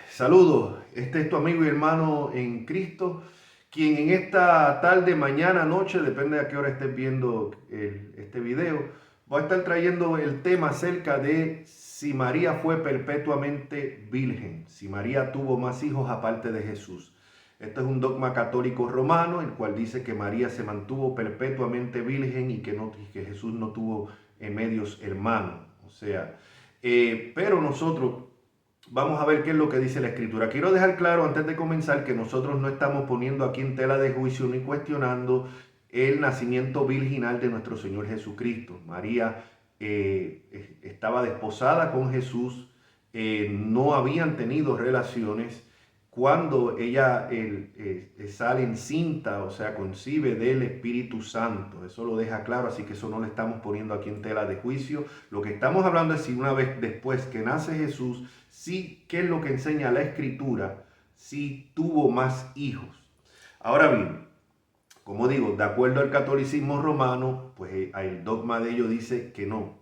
Saludos, este es tu amigo y hermano en Cristo, quien en esta tarde, mañana, noche, depende a qué hora estés viendo este video, va a estar trayendo el tema acerca de si María fue perpetuamente virgen, si María tuvo más hijos aparte de Jesús. Este es un dogma católico romano, el cual dice que María se mantuvo perpetuamente virgen y que Jesús no tuvo medios hermanos. O sea, pero nosotros vamos a ver qué es lo que dice la Escritura. Quiero dejar claro antes de comenzar que nosotros no estamos poniendo aquí en tela de juicio ni cuestionando el nacimiento virginal de nuestro Señor Jesucristo. María estaba desposada con Jesús, no habían tenido relaciones. Cuando ella sale encinta, o sea, concibe del Espíritu Santo, eso lo deja claro, así que eso no le estamos poniendo aquí en tela de juicio. Lo que estamos hablando es si una vez después que nace Jesús, sí, ¿qué es lo que enseña la Escritura? Si tuvo más hijos. Ahora bien, como digo, de acuerdo al catolicismo romano, pues el dogma de ellos dice que no,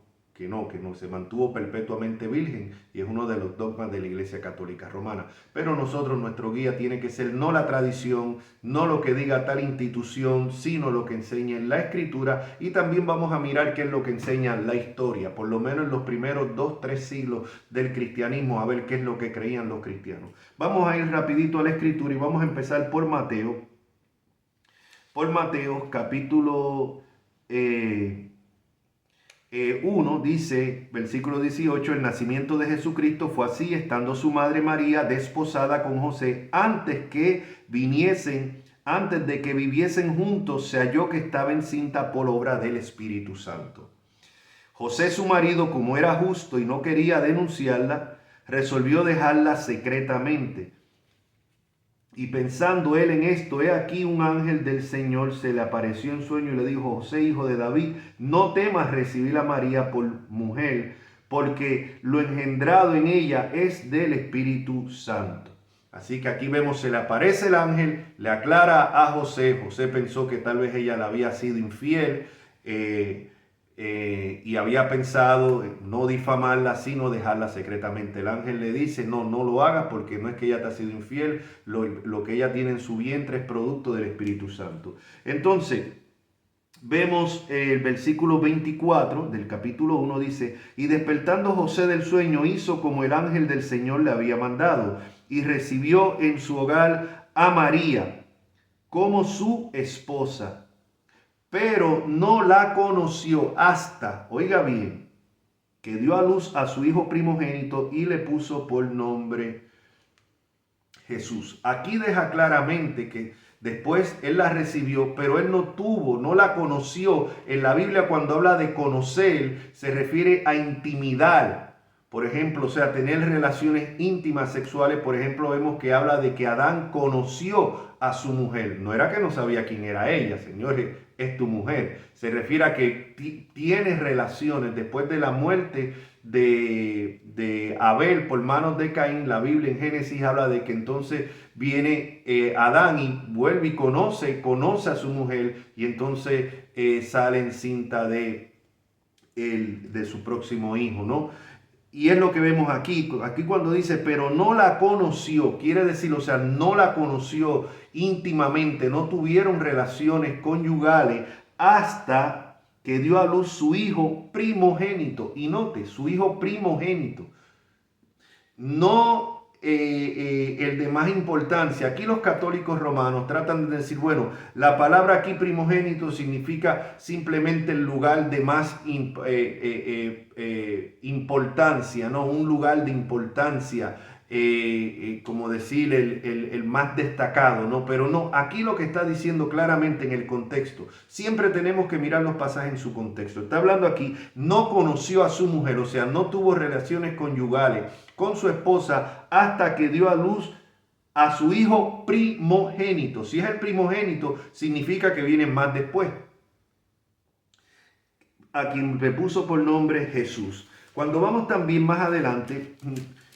se mantuvo perpetuamente virgen y es uno de los dogmas de la Iglesia Católica Romana. Pero nosotros, nuestro guía tiene que ser no la tradición, no lo que diga tal institución, sino lo que enseña en la Escritura, y también vamos a mirar qué es lo que enseña la historia, por lo menos en los primeros 2-3 siglos del cristianismo, a ver qué es lo que creían los cristianos. Vamos a ir rapidito a la Escritura y vamos a empezar por Mateo capítulo 1, dice, versículo 18, el nacimiento de Jesucristo fue así, estando su madre María desposada con José, antes de que viviesen juntos, se halló que estaba encinta por obra del Espíritu Santo. José, su marido, como era justo y no quería denunciarla, resolvió dejarla secretamente. Y pensando él en esto, he aquí un ángel del Señor se le apareció en sueño y le dijo: José, hijo de David, no temas recibir a María por mujer, porque lo engendrado en ella es del Espíritu Santo. Así que aquí vemos, se le aparece el ángel, le aclara a José. José pensó que tal vez ella le había sido infiel, y había pensado no difamarla, sino dejarla secretamente. El ángel le dice: no lo hagas, porque no es que ella te ha sido infiel, lo que ella tiene en su vientre es producto del Espíritu Santo. Entonces, vemos el versículo 24 del capítulo 1, dice: y despertando José del sueño, hizo como el ángel del Señor le había mandado, y recibió en su hogar a María como su esposa, pero no la conoció hasta, oiga bien, que dio a luz a su hijo primogénito y le puso por nombre Jesús. Aquí deja claramente que después él la recibió, pero él no la conoció. En la Biblia, cuando habla de conocer, se refiere a intimidad. Por ejemplo, o sea, tener relaciones íntimas sexuales. Por ejemplo, vemos que habla de que Adán conoció a su mujer. No era que no sabía quién era ella, señores, es tu mujer. Se refiere a que tienes relaciones después de la muerte de Abel por manos de Caín. La Biblia en Génesis habla de que entonces viene Adán y vuelve y conoce a su mujer, y entonces sale encinta de su próximo hijo, ¿no? Y es lo que vemos aquí. Aquí cuando dice, pero no la conoció, quiere decir, o sea, no la conoció íntimamente, no tuvieron relaciones conyugales hasta que dio a luz su hijo primogénito. Y note, su hijo primogénito. No el de más importancia. Aquí los católicos romanos tratan de decir, bueno, la palabra aquí primogénito significa simplemente el lugar de más importancia, ¿no? Un lugar de importancia, como decir el más destacado, ¿no? Pero no, aquí lo que está diciendo claramente en el contexto, siempre tenemos que mirar los pasajes en su contexto. Está hablando aquí, no conoció a su mujer, o sea, no tuvo relaciones conyugales con su esposa hasta que dio a luz a su hijo primogénito. Si es el primogénito, significa que viene más después, a quien le puso por nombre Jesús. Cuando vamos también más adelante,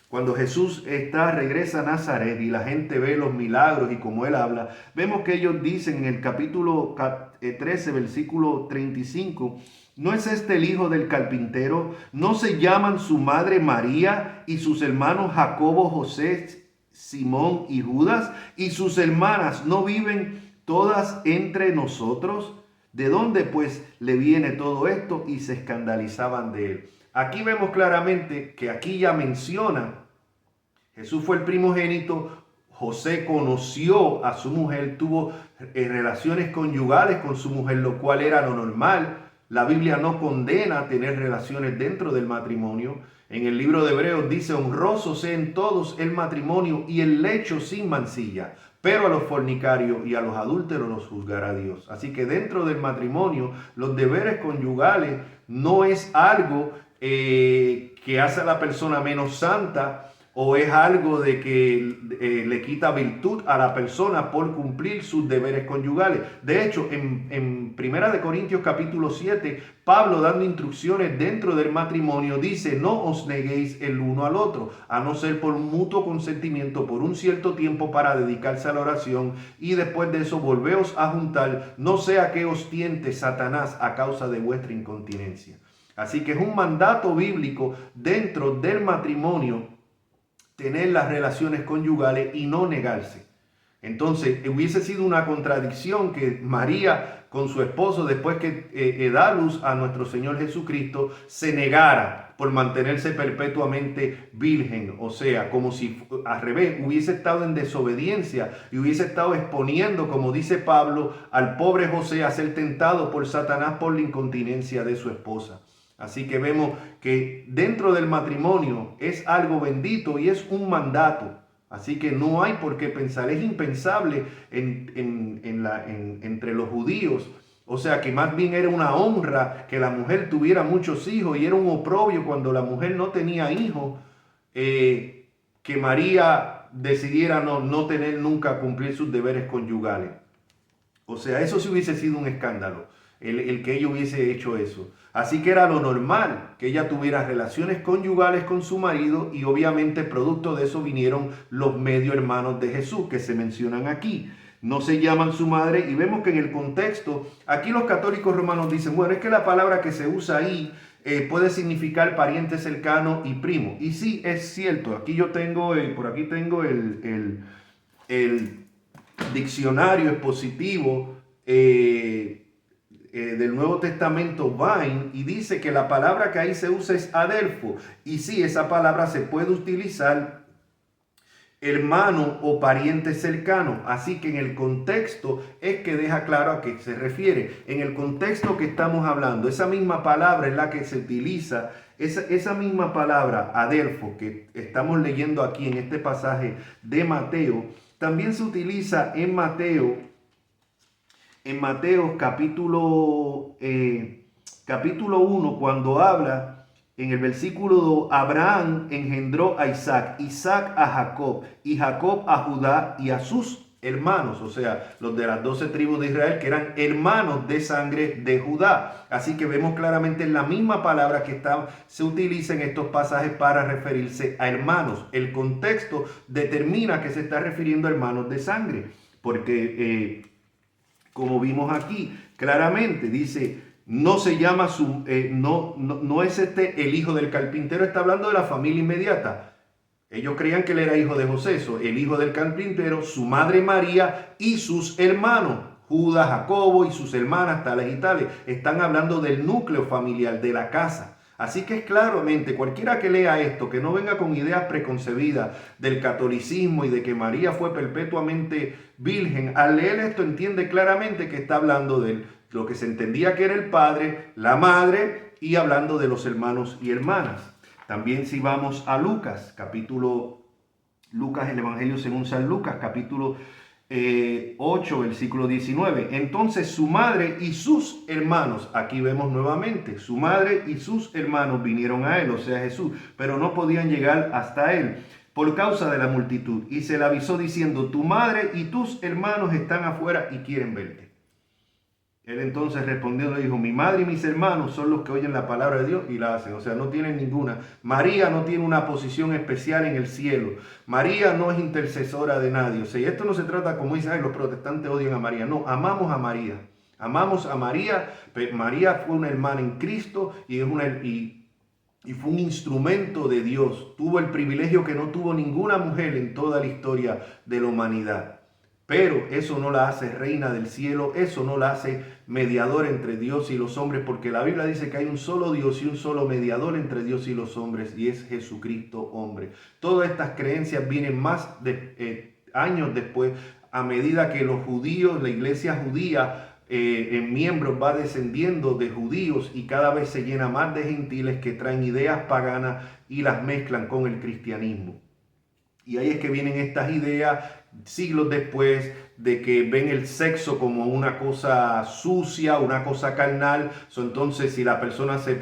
cuando Jesús regresa a Nazaret y la gente ve los milagros y cómo él habla, vemos que ellos dicen en el capítulo 13, versículo 35, ¿No es este el hijo del carpintero? ¿No se llaman su madre María y sus hermanos Jacobo, José, Simón y Judas? ¿Y sus hermanas no viven todas entre nosotros? ¿De dónde pues le viene todo esto? Y se escandalizaban de él. Aquí vemos claramente que aquí ya menciona, Jesús fue el primogénito, José conoció a su mujer, tuvo relaciones conyugales con su mujer, lo cual era lo normal. La Biblia no condena tener relaciones dentro del matrimonio. En el libro de Hebreos dice, honroso sea en todos el matrimonio y el lecho sin mancilla, pero a los fornicarios y a los adúlteros los juzgará Dios. Así que dentro del matrimonio, los deberes conyugales no es algo que hace a la persona menos santa, o es algo de que le quita virtud a la persona por cumplir sus deberes conyugales. De hecho, en 1 Corintios capítulo 7, Pablo, dando instrucciones dentro del matrimonio, dice, no os neguéis el uno al otro, a no ser por un mutuo consentimiento por un cierto tiempo para dedicarse a la oración, y después de eso volveos a juntar, no sea que os tiente Satanás a causa de vuestra incontinencia. Así que es un mandato bíblico dentro del matrimonio tener las relaciones conyugales y no negarse. Entonces, hubiese sido una contradicción que María con su esposo, después que da luz a nuestro Señor Jesucristo, se negara por mantenerse perpetuamente virgen. O sea, como si al revés hubiese estado en desobediencia y hubiese estado exponiendo, como dice Pablo, al pobre José a ser tentado por Satanás por la incontinencia de su esposa. Así que vemos que dentro del matrimonio es algo bendito y es un mandato. Así que no hay por qué pensar. Es impensable entre los judíos. O sea que más bien era una honra que la mujer tuviera muchos hijos y era un oprobio cuando la mujer no tenía hijos, que María decidiera no tener nunca cumplir sus deberes conyugales. O sea, eso sí hubiese sido un escándalo, el que ella hubiese hecho eso. Así que era lo normal que ella tuviera relaciones conyugales con su marido y obviamente producto de eso vinieron los medio hermanos de Jesús que se mencionan aquí. No se llaman su madre y vemos que en el contexto, aquí los católicos romanos dicen, bueno, es que la palabra que se usa ahí puede significar pariente cercano y primo. Y sí, es cierto, aquí yo tengo, por aquí tengo el diccionario expositivo del Nuevo Testamento, Vine, y dice que la palabra que ahí se usa es adelfo. Y sí, esa palabra se puede utilizar hermano o pariente cercano. Así que en el contexto es que deja claro a qué se refiere. En el contexto que estamos hablando, esa misma palabra es la que se utiliza, esa misma palabra adelfo que estamos leyendo aquí en este pasaje de Mateo, también se utiliza en Mateo capítulo 1, cuando habla en el versículo 2, Abraham engendró a Isaac, Isaac a Jacob, y Jacob a Judá y a sus hermanos, o sea, los de las 12 tribus de Israel, que eran hermanos de sangre de Judá. Así que vemos claramente la misma palabra que se utiliza en estos pasajes para referirse a hermanos. El contexto determina que se está refiriendo a hermanos de sangre, porque como vimos aquí, claramente dice, no se llama no es este el hijo del carpintero, está hablando de la familia inmediata. Ellos creían que él era hijo de José, el hijo del carpintero, su madre María y sus hermanos, Judas, Jacobo y sus hermanas, tales y tales. Están hablando del núcleo familiar, de la casa. Así que es claramente, cualquiera que lea esto, que no venga con ideas preconcebidas del catolicismo y de que María fue perpetuamente virgen, al leer esto entiende claramente que está hablando de lo que se entendía que era el padre, la madre y hablando de los hermanos y hermanas. También si vamos a Lucas, el Evangelio según San Lucas, capítulo 8, versículo 19. Entonces su madre y sus hermanos, aquí vemos nuevamente, su madre y sus hermanos vinieron a él, o sea Jesús, pero no podían llegar hasta él por causa de la multitud. Y se le avisó diciendo, tu madre y tus hermanos están afuera y quieren verte. Él entonces respondió, le dijo, mi madre y mis hermanos son los que oyen la palabra de Dios y la hacen. O sea, no tienen ninguna. María no tiene una posición especial en el cielo. María no es intercesora de nadie. O sea, y esto no se trata como dicen, los protestantes odian a María. No, amamos a María. Amamos a María, María fue una hermana en Cristo y fue un instrumento de Dios. Tuvo el privilegio que no tuvo ninguna mujer en toda la historia de la humanidad. Pero eso no la hace reina del cielo, eso no la hace mediador entre Dios y los hombres, porque la Biblia dice que hay un solo Dios y un solo mediador entre Dios y los hombres, y es Jesucristo hombre. Todas estas creencias vienen más de años después, a medida que los judíos, la iglesia judía, en miembros va descendiendo de judíos y cada vez se llena más de gentiles que traen ideas paganas y las mezclan con el cristianismo. Y ahí es que vienen estas ideas siglos después de que ven el sexo como una cosa sucia, una cosa carnal. Entonces, si la persona se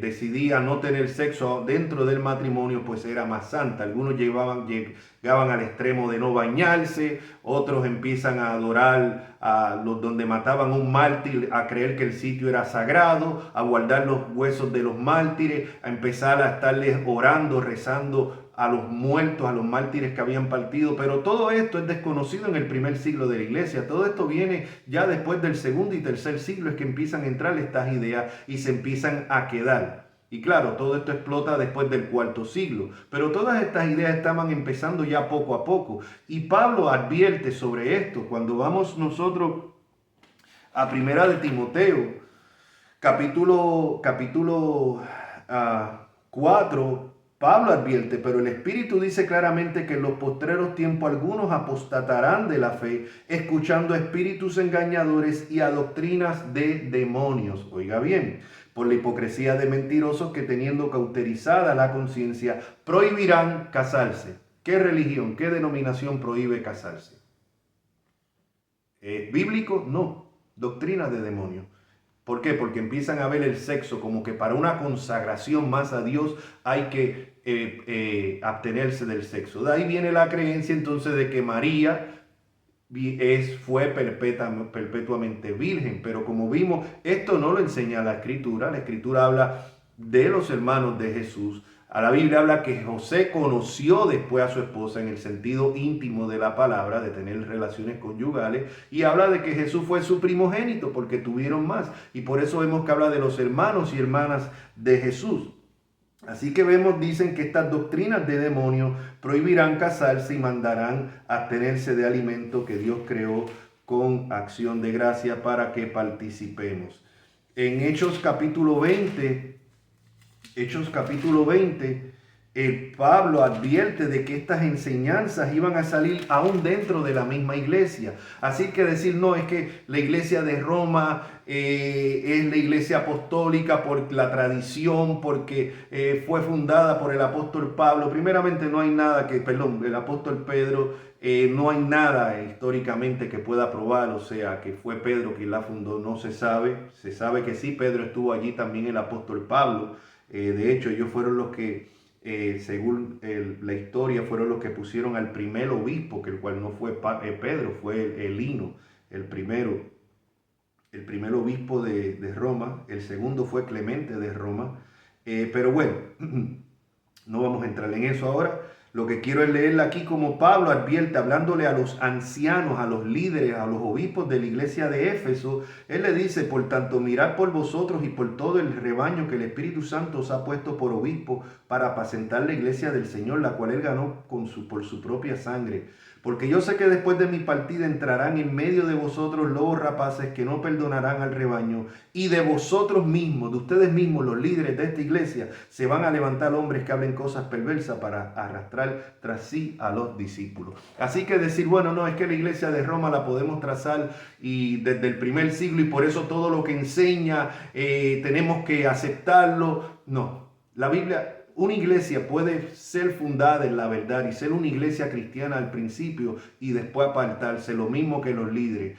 decidía no tener sexo dentro del matrimonio, pues era más santa. Algunos llegaban al extremo de no bañarse, otros empiezan a adorar a los donde mataban un mártir, a creer que el sitio era sagrado, a guardar los huesos de los mártires, a empezar a estarles orando, rezando a los muertos, a los mártires que habían partido. Pero todo esto es desconocido en el primer siglo de la iglesia. Todo esto viene ya después del segundo y tercer siglo, es que empiezan a entrar estas ideas y se empiezan a quedar. Y claro, todo esto explota después del cuarto siglo. Pero todas estas ideas estaban empezando ya poco a poco. Y Pablo advierte sobre esto. Cuando vamos nosotros a Primera de Timoteo, capítulo 4, Pablo advierte, pero el Espíritu dice claramente que en los postreros tiempos algunos apostatarán de la fe, escuchando a espíritus engañadores y a doctrinas de demonios. Oiga bien, por la hipocresía de mentirosos que teniendo cauterizada la conciencia, prohibirán casarse. ¿Qué religión, qué denominación prohíbe casarse? ¿Bíblico? No. Doctrinas de demonios. ¿Por qué? Porque empiezan a ver el sexo como que para una consagración más a Dios hay que abstenerse del sexo. De ahí viene la creencia entonces de que María fue perpetuamente virgen. Pero como vimos, esto no lo enseña la Escritura. La Escritura habla de los hermanos de Jesús. A la Biblia habla que José conoció después a su esposa en el sentido íntimo de la palabra, de tener relaciones conyugales, y habla de que Jesús fue su primogénito porque tuvieron más. Y por eso vemos que habla de los hermanos y hermanas de Jesús. Así que vemos, dicen que estas doctrinas de demonios prohibirán casarse y mandarán abstenerse de alimento que Dios creó con acción de gracia para que participemos. En Hechos capítulo 20, Pablo advierte de que estas enseñanzas iban a salir aún dentro de la misma iglesia. Así que decir, no, es que la iglesia de Roma es la iglesia apostólica por la tradición, porque fue fundada por el apóstol Pablo. Primeramente no hay nada el apóstol Pedro, no hay nada históricamente que pueda probar, o sea, que fue Pedro quien la fundó, no se sabe. Se sabe que sí, Pedro estuvo allí, también el apóstol Pablo. De hecho, ellos fueron los que, según la historia, fueron los que pusieron al primer obispo, que el cual no fue Pedro, fue Lino, el primer obispo de Roma. El segundo fue Clemente de Roma. Pero bueno, no vamos a entrar en eso ahora. Lo que quiero es leerle aquí como Pablo advierte, hablándole a los ancianos, a los líderes, a los obispos de la iglesia de Éfeso. Él le dice, por tanto, mirad por vosotros y por todo el rebaño que el Espíritu Santo os ha puesto por obispo para apacentar la iglesia del Señor, la cual él ganó por su propia sangre. Porque yo sé que después de mi partida entrarán en medio de vosotros lobos rapaces que no perdonarán al rebaño, y de vosotros mismos, de ustedes mismos, los líderes de esta iglesia, se van a levantar hombres que hablen cosas perversas para arrastrar tras sí a los discípulos. Así que decir, bueno, no, es que la iglesia de Roma la podemos trazar y desde el primer siglo y por eso todo lo que enseña tenemos que aceptarlo. No, la Biblia... Una iglesia puede ser fundada en la verdad y ser una iglesia cristiana al principio y después apartarse, lo mismo que los líderes.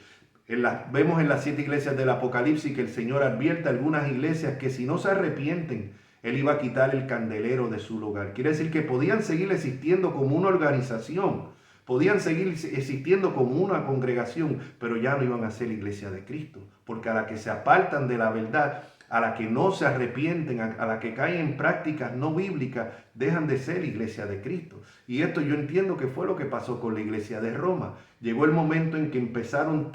Vemos en las 7 iglesias del Apocalipsis que el Señor advierte a algunas iglesias que si no se arrepienten, Él iba a quitar el candelero de su lugar. Quiere decir que podían seguir existiendo como una organización, podían seguir existiendo como una congregación, pero ya no iban a ser iglesia de Cristo, porque a la que se apartan de la verdad, a la que no se arrepienten, a la que caen en prácticas no bíblicas, dejan de ser iglesia de Cristo. Y esto yo entiendo que fue lo que pasó con la iglesia de Roma. Llegó el momento en que empezaron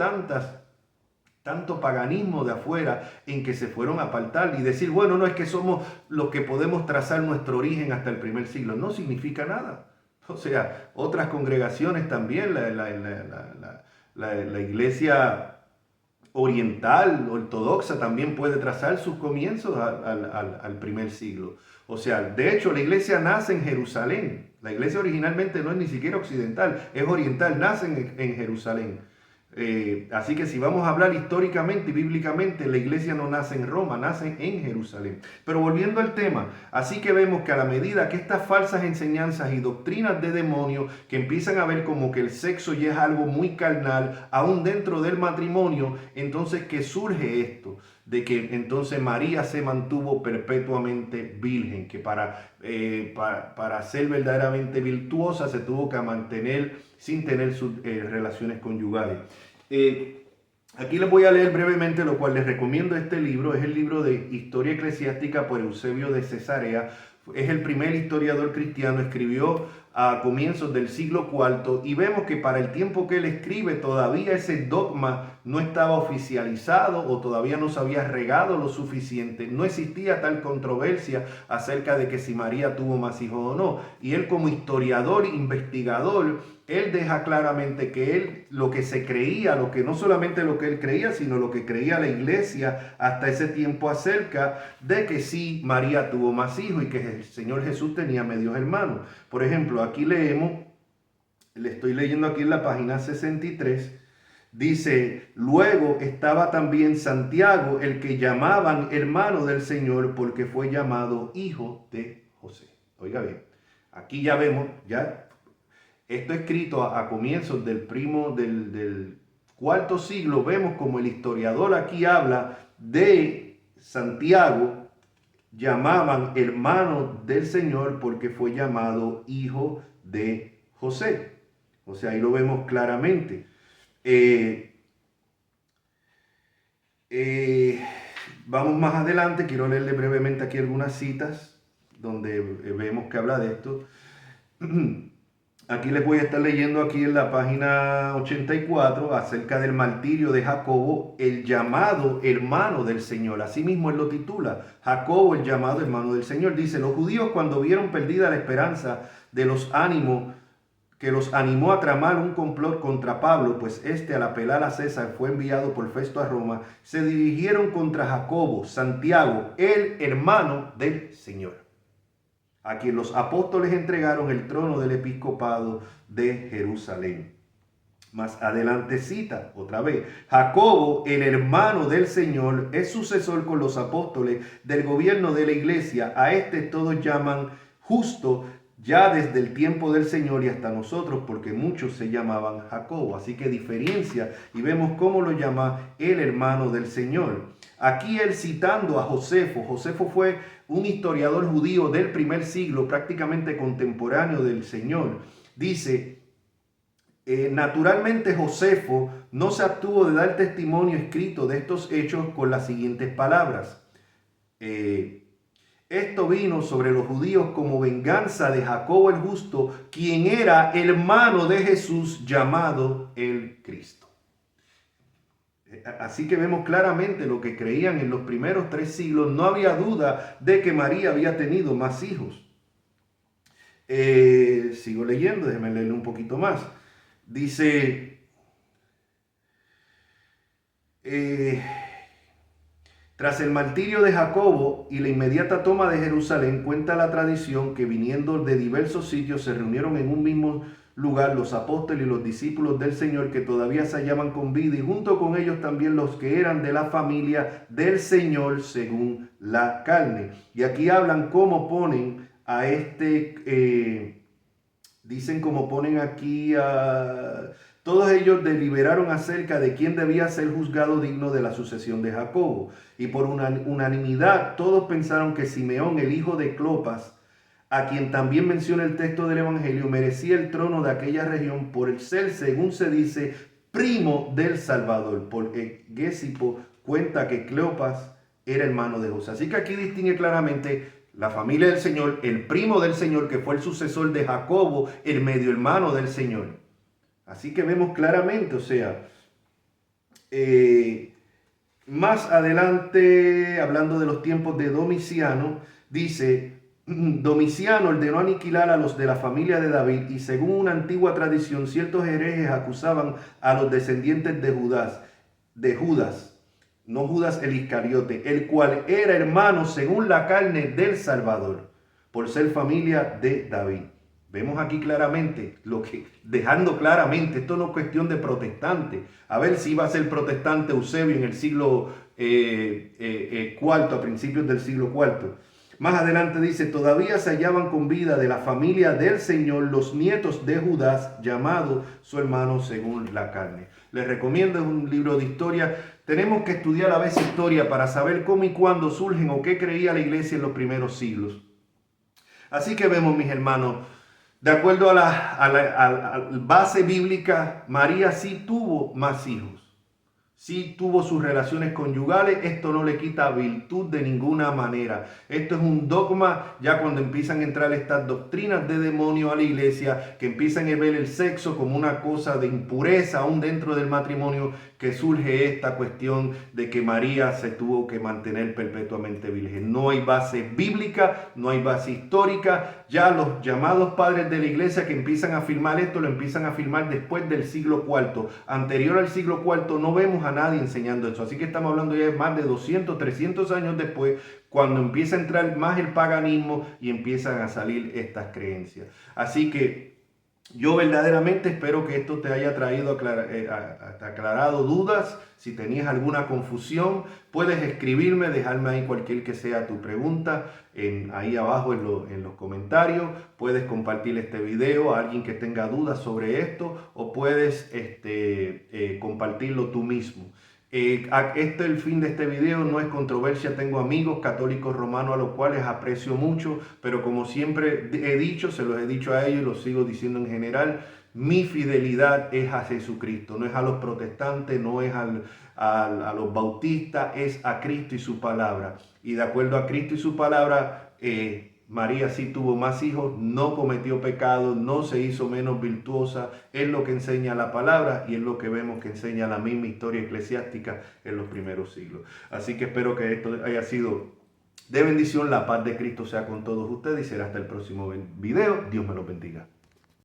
tanto paganismo de afuera, en que se fueron a apartar y decir, bueno, no es que somos los que podemos trazar nuestro origen hasta el primer siglo. No significa nada. O sea, otras congregaciones también, la iglesia oriental, ortodoxa, también puede trazar sus comienzos al primer siglo. O sea, de hecho, la iglesia nace en Jerusalén. La iglesia originalmente no es ni siquiera occidental, es oriental, nace en Jerusalén. Así que si vamos a hablar históricamente y bíblicamente, la iglesia no nace en Roma, nace en Jerusalén. Pero volviendo al tema, así que vemos que a la medida que estas falsas enseñanzas y doctrinas de demonios que empiezan a ver como que el sexo ya es algo muy carnal, aún dentro del matrimonio, entonces que surge esto, de que entonces María se mantuvo perpetuamente virgen, que para ser verdaderamente virtuosa se tuvo que mantener sin tener sus relaciones conyugales. Aquí les voy a leer brevemente, lo cual les recomiendo este libro. Es el libro de Historia Eclesiástica por Eusebio de Cesarea. Es el primer historiador cristiano, escribió a comienzos del siglo IV y vemos que para el tiempo que él escribe todavía ese dogma no estaba oficializado o todavía no se había regado lo suficiente. No existía tal controversia acerca de que si María tuvo más hijos o no. Y él como historiador, investigador, él deja claramente que él lo que se creía, lo que no solamente lo que él creía, sino lo que creía la iglesia hasta ese tiempo acerca de que sí María tuvo más hijos y que el Señor Jesús tenía medios hermanos. Por ejemplo, aquí leemos, le estoy leyendo aquí en la página 63, dice, luego estaba también Santiago, el que llamaban hermano del Señor, porque fue llamado hijo de José. Oiga bien, aquí ya vemos, ya esto escrito a comienzos del cuarto siglo, vemos como el historiador aquí habla de Santiago, llamaban hermano del Señor porque fue llamado hijo de José. O sea, ahí lo vemos claramente. Vamos más adelante, quiero leerle brevemente aquí algunas citas donde vemos que habla de esto. Aquí les voy a estar leyendo aquí en la página 84 acerca del martirio de Jacobo, el llamado hermano del Señor. Así mismo él lo titula, Jacobo, el llamado hermano del Señor. Dice, los judíos cuando vieron perdida la esperanza de los ánimos, que los animó a tramar un complot contra Pablo, pues este al apelar a César fue enviado por Festo a Roma, se dirigieron contra Jacobo, Santiago, el hermano del Señor, a quien los apóstoles entregaron el trono del episcopado de Jerusalén. Más adelante cita otra vez, Jacobo, el hermano del Señor, es sucesor con los apóstoles del gobierno de la iglesia. A este todos llaman justo ya desde el tiempo del Señor y hasta nosotros, porque muchos se llamaban Jacobo. Así que diferencia y vemos cómo lo llama el hermano del Señor. Aquí él citando a Josefo. Josefo fue un historiador judío del primer siglo, prácticamente contemporáneo del Señor. Dice, naturalmente Josefo no se abstuvo de dar testimonio escrito de estos hechos con las siguientes palabras. Esto vino sobre los judíos como venganza de Jacobo el justo, quien era hermano de Jesús llamado el Cristo. Así que vemos claramente lo que creían en los primeros 3 siglos. No había duda de que María había tenido más hijos. Sigo leyendo, déjenme leerle un poquito más. Dice, tras el martirio de Jacobo y la inmediata toma de Jerusalén, cuenta la tradición que viniendo de diversos sitios se reunieron en un mismo lugar los apóstoles y los discípulos del Señor que todavía se hallaban con vida, y junto con ellos también los que eran de la familia del Señor según la carne. Y aquí hablan cómo ponen a dicen como ponen aquí a... Todos ellos deliberaron acerca de quién debía ser juzgado digno de la sucesión de Jacobo. Y por unanimidad todos pensaron que Simeón, el hijo de Clopas, a quien también menciona el texto del Evangelio, merecía el trono de aquella región por el ser, según se dice, primo del Salvador. Porque Gesipo cuenta que Cleopas era hermano de José. Así que aquí distingue claramente la familia del Señor, el primo del Señor, que fue el sucesor de Jacobo, el medio hermano del Señor. Así que vemos claramente, o sea, más adelante, hablando de los tiempos de Domiciano, dice: Domiciano ordenó aniquilar a los de la familia de David, y según una antigua tradición, ciertos herejes acusaban a los descendientes de Judas, no Judas el Iscariote, el cual era hermano según la carne del Salvador, por ser familia de David. Vemos aquí claramente, dejando claramente, esto no es cuestión de protestante. A ver si iba a ser protestante Eusebio en el siglo cuarto, a principios del siglo cuarto. Más adelante dice: todavía se hallaban con vida de la familia del Señor los nietos de Judas, llamado su hermano según la carne. Les recomiendo, es un libro de historia. Tenemos que estudiar a veces historia para saber cómo y cuándo surgen o qué creía la iglesia en los primeros siglos. Así que vemos, mis hermanos, de acuerdo a la base bíblica, María sí tuvo más hijos. Sí tuvo sus relaciones conyugales. Esto no le quita virtud de ninguna manera. Esto es un dogma ya cuando empiezan a entrar estas doctrinas de demonio a la iglesia, que empiezan a ver el sexo como una cosa de impureza aún dentro del matrimonio, que surge esta cuestión de que María se tuvo que mantener perpetuamente virgen. No hay base bíblica, no hay base histórica. Ya los llamados padres de la iglesia que empiezan a afirmar esto, lo empiezan a afirmar después del siglo IV. Anterior al siglo IV no vemos a nadie enseñando eso. Así que estamos hablando ya de más de 200, 300 años después, cuando empieza a entrar más el paganismo y empiezan a salir estas creencias. Así que yo verdaderamente espero que esto te haya traído aclarado dudas. Si tenías alguna confusión, puedes escribirme, dejarme ahí cualquier que sea tu pregunta ahí abajo en los comentarios. Puedes compartir este video a alguien que tenga dudas sobre esto, o puedes compartirlo tú mismo. El fin de este video no es controversia. Tengo amigos católicos romanos a los cuales aprecio mucho, pero como siempre he dicho, se los he dicho a ellos y los sigo diciendo en general, mi fidelidad es a Jesucristo, no es a los protestantes, no es a los bautistas, es a Cristo y su palabra. Y de acuerdo a Cristo y su palabra, María sí tuvo más hijos, no cometió pecado, no se hizo menos virtuosa. Es lo que enseña la palabra y es lo que vemos que enseña la misma historia eclesiástica en los primeros siglos. Así que espero que esto haya sido de bendición. La paz de Cristo sea con todos ustedes y será hasta el próximo video. Dios me los bendiga.